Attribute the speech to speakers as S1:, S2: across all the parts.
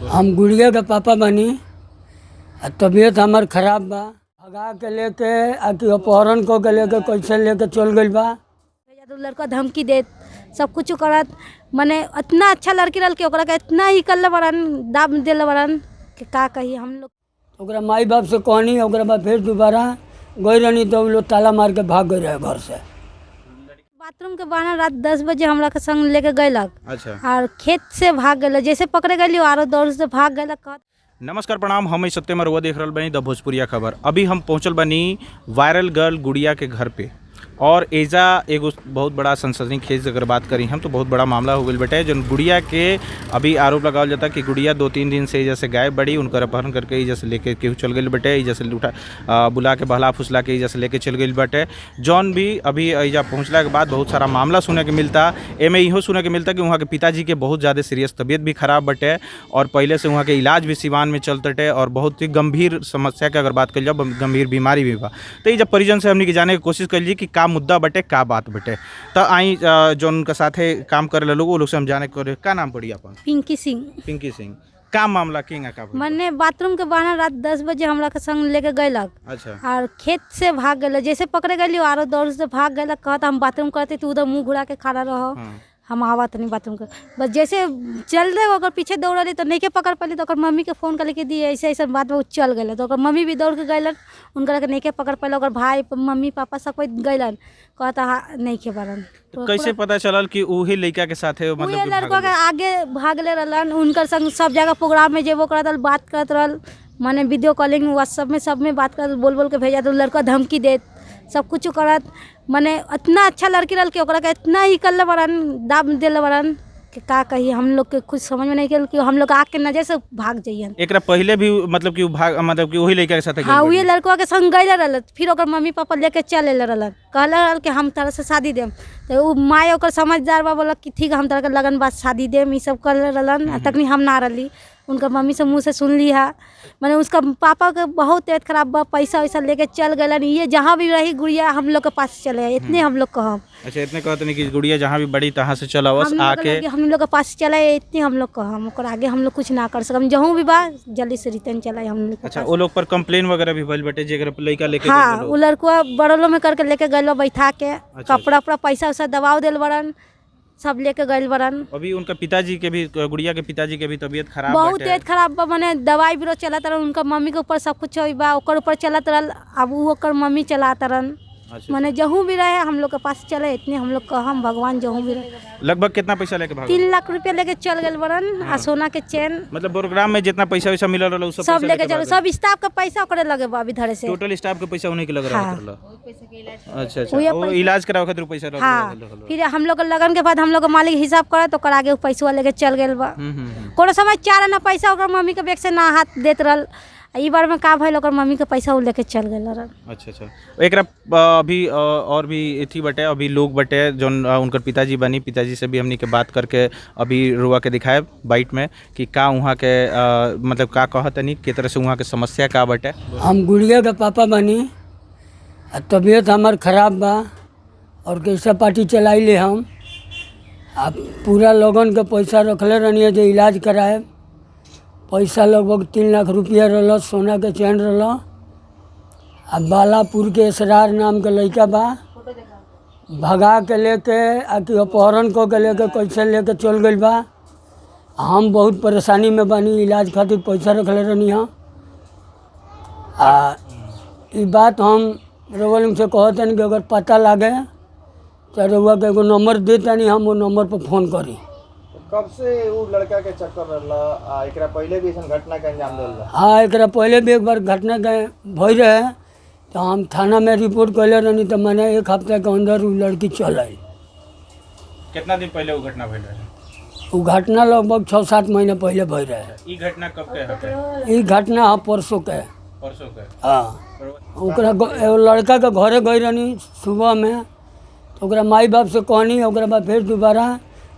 S1: हम गुड़िया के पापा बनी। तबीयत हमार खराब बा। भगा के लेके आके अपहरण को के लेके कैसे लेके चल गई बा।
S2: लड़का धमकी दे सब कुछ करत माने इतना अच्छा लड़की रल के ओकरा के इतना ही कर बड़न दाब दिल बड़न कि का कही हम लोग।
S1: ओकरा माई बाप से कहनी, ओकरा बाद फिर दोबारा गई रहनी तो वो लोग ताला मार के भाग गए रहे घर से।
S2: बाथरूम के बहाना रात 10 बजे हमरा के संग लेके गयलक।
S3: अच्छा।
S2: और खेत से भाग गए, जैसे पकड़े गई आरो दौड़ से भाग गयलक।
S3: नमस्कार प्रणाम, हम सत्यम अरुआ देख रहल बनी द भोजपुरिया खबर। अभी हम पहुंचल बनी वायरल गर्ल गुड़िया के घर पे और एजा एगो बहुत बड़ा सनसनी खेज अगर बात करी हम तो बहुत बड़ा मामला हो गई बेटे। जो गुड़िया के अभी आरोप लगावल जाता कि गुड़िया 2-3 दिन से जैसे गायब बड़ी, उनकर अपहरण करके जैसे लेके केहू चल गई बेटे, जैसे उठा बुला के बहला फुसला के जैसे लेके चल गई बेटे। जौन भी अभी एजा पहुँचला के बाद बहुत सारा मामला सुने के मिलता। एमें इहो सुने के मिलता कि वहाँ के पिताजी के बहुत ज़्यादा सीरियस तबीयत भी खराब बटे और पहले से वहाँ के इलाज भी सिवान में चलते और बहुत ही गंभीर समस्या के अगर बात कल जाओ गंभीर बीमारी भी बा। तो ये जब परिजन से हमने की जाने की कोशिश कर ली कि का मुद्दा बटे का बात बटे, तो आई जो उनका साथे काम करे लोग वो लोग से हम जाने को का नाम पड़ी अपन।
S2: पिंकी सिंह।
S3: पिंकी सिंह का मामला किंगा का
S2: मने बाथरूम के बहाना रात 10 बजे हमरा के संग लेके गयलक।
S3: अच्छा।
S2: और खेत से भाग गए, जैसे पकड़े गई आरो दौड़ से भाग गयलक। कहता हम बाथरूम करते तू उधर मुंह घुरा के खड़ा रहो। हम आवत नहीं बाथरूम कर, बस जैसे चल रहे अगर पीछे दौड़ रही तो नहीं के पकड़ पाली। तो मम्मी के फ़ोन कर के दिए ऐसे ऐसा बात वो चल गए। तो मम्मी भी दौड़ के गए, उनका नहीं के पकड़ पाल। भाई मम्मी पापा सब कोई गए, कहता नहीं के बारन।
S3: तो कैसे पता चलल कि वही लड़का के साथ है, मतलब
S2: लड़का के आगे भागले रहलन। उनकर संग सब जगह प्रोग्राम में जेबो करत रहल, बात करत रहल, माने वीडियो कॉलिंग व्हाट्सएप में सब में बात कर बोल बोल के भेजा। तो लड़का धमकी दे सब कुछ करत, माने इतना अच्छा लड़की रल के ओकरा के इतना ही कर बड़न दाब दिल बड़न कि का कही हम लोग के कुछ समझ में नहीं गया कि हम लोग आग के नजर से भाग जाइए।
S3: एकरा पहले भी मतलब कि भाग मतलब कि वही लड़का के साथ।
S2: हाँ, वही लड़का के संग गए रहल। फिर ओकर मम्मी पापा लेके चले रहल, कहले रहल कि हम तरह से शादी देम। तो वो माए ओकर समझदार बा, बोला कि ठीक है हम तरह के लगन बात शादी देम। ये सब कर रहलन। तकनी हम ना रही, उनका मम्मी से मुँह से सुन ली है। मैंने उसका पापा के बहुत तबीयत खराब बा, पैसा वैसा लेके चल गए। ये जहाँ भी रही गुड़िया हम लोग के पास चले, इतने हम लोग कहम।
S3: अच्छा, इतने कहते नहीं कि गुड़िया जहाँ भी बड़ी तहाँ से चला बस आके
S2: हम लोग के पास चले, इतने हम लोग कहम। और आगे हम लोग कुछ ना कर सकम, जहाँ भी बा जल्दी से रिटर्न चला हम लोग।
S3: अच्छा, वो लोग पर कंप्लेन वगैरह भी भइल बटे जेकर लड़का लेके?
S2: हाँ, वो लड़का बड़लों में करके लेके गए, बैठा के कपड़ा उपड़ा पैसा वैसा दबाव दिल बड़न, सब लेके गए बड़न। अभी
S3: उनका पिताजी के भी, गुड़िया के पिताजी के भी तबीयत खराब,
S2: बहुत तबीयत खराब बा। मैंने दवाई बीरो चलात रहन, उनका मम्मी के ऊपर सब कुछ बा, ओकर ऊपर चलत रहल। अब वो ओकर मम्मी चलात रहन। मैंने जहूँ भी रहे हम लोग के पास चले, इतने हम लोग का हम भगवान जहूँ भी रहे।
S3: लगभग कितना पैसा लेके भागा?
S2: 3 लाख रुपया लेके चल गए बड़न। आ सोना के चेन,
S3: मतलब प्रोग्राम में जितना पैसा वैसा मिलल रहल
S2: सब लेके चलो। सब स्टाफ का पैसा ओकरे लगे बा अभी धरे से।
S3: टोटल स्टाफ का पैसा उन्हीं के लग रहा है। अच्छा अच्छा, वो इलाज करावे खातिर पैसा रहल।
S2: हाँ, फिर हम लोग लगन के बाद हम लोग मालिक हिसाब करे तो आगे पैसा लेके चल गए बा। कोनो समय 4 आना पैसा ओकर मम्मी के बैग से ना हाथ देत रहल। ई बार में का भइल, ओकर मम्मी के पैसा वो लेके चल गए रहल।
S3: अच्छा अच्छा, एकरा अभी और भी एथी बटे, अभी लोग बटे जो उनकर पिताजी बनी, पिताजी से भी हमनी के बात करके अभी रुआ के दिखाए बाइट में कि का वहाँ के मतलब का कहतनी के तरह से वहाँ के समस्या का बटे।
S1: हम गुड़िया के पापा बनी। तबीयत हमार खराब बा और कैसा पार्टी चलाई ले हम। अब पूरा लोगन के पैसा रखले रहनी जो इलाज कराए। पैसा लगभग 3 लाख रुपया रहल, सोना के चैन रहल। अब बालापुर के इसरार नाम के लड़का बा, भगा के लेके आके अपहरण को के लेके कैसे लेके चल गई बा। हम बहुत परेशानी में बानी, इलाज खातिर पैसा रखले रहनी हाँ। ये बात हम रउआ से कहते कि अगर पता लगे तो रउआ के एगो नंबर देते, हम वो नंबर पर फ़ोन करी।
S4: कब से वो लड़का के चक्कर रहला? एकरा पहले भी ऐसा घटना के अंजाम दिल?
S1: हाँ, एकरा पहले भी एक बार घटना के भई रहे तो हम थाना में रिपोर्ट कैले रहनी। तो मैंने 1 हफ्ते के अंदर वो लड़की चल आई।
S3: कितना दिन पहले वो घटना भइल रहे?
S1: वो घटना लगभग 6-7 महीने पहले भई रहे।
S3: ई घटना कब के है?
S1: ये घटना है परसों के।
S3: परसों के?
S1: हाँ, ओकरा लड़का के घरे गई रहनी सुबह में। तो ओकरा माई बाप से कहनी, ओकरा बाद फिर दोबारा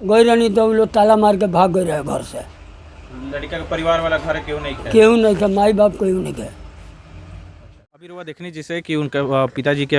S1: गई रहनी तो वो लोग ताला मार के भाग गए रहे घर से।
S3: लड़का के परिवार वाला घर केहू नहीं थे?
S1: केहू नहीं था, माई बाप केहू नहीं थे।
S3: अभी रुआ देखनी जिसे कि उनका पिताजी के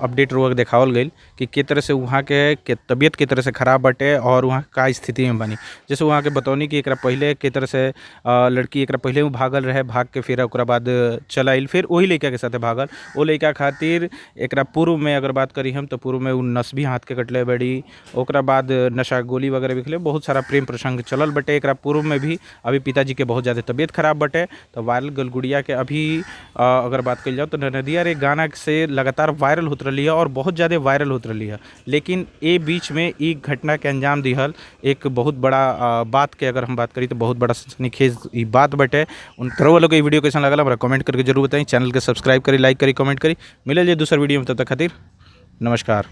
S3: अपडेट रुआ देखावल गई कि के तरह से वहाँ के तबीयत के तरह से खराब बटे और वहाँ का स्थिति में बनी। जैसे वहाँ के बतौनी कि एकरा पहले के तरह से लड़की एकरा पहले वो भागल रहे, भाग के फिर ओकरा बाद चल आइल, फिर वही लड़का के साथे भागल। वो लड़का खातिर एकरा पूर्व में अगर बात करी हम तो पूर्व में उ नस भी हाथ के कटले बड़ी, ओकरा बाद नशा गोली वगैरह भी खेले, बहुत सारा प्रेम प्रसंग चलल बटे। एकरा पूर्व में भी अभी पिताजी के बहुत ज़्यादा तबीयत खराब बटे। तो वायरल गर्ल गुड़िया के अभी अगर बात करी जाओ तो नदिया रे गाना से लगातार वायरल होत रही है और बहुत ज़्यादा वायरल होत रही है। लेकिन ये बीच में ई घटना के अंजाम दिहल एक बहुत बड़ा बात के अगर हम बात करी तो बहुत बड़ा सनसनीखेज ई बात बटे। उन तरह लोग ये वीडियो कैसा लगल हमारा कमेंट करके जरूर बताएं। चैनल के सब्सक्राइब करी, लाइक करी, कमेंट करी। मिले दूसरा वीडियो में, तब तक खातिर नमस्कार।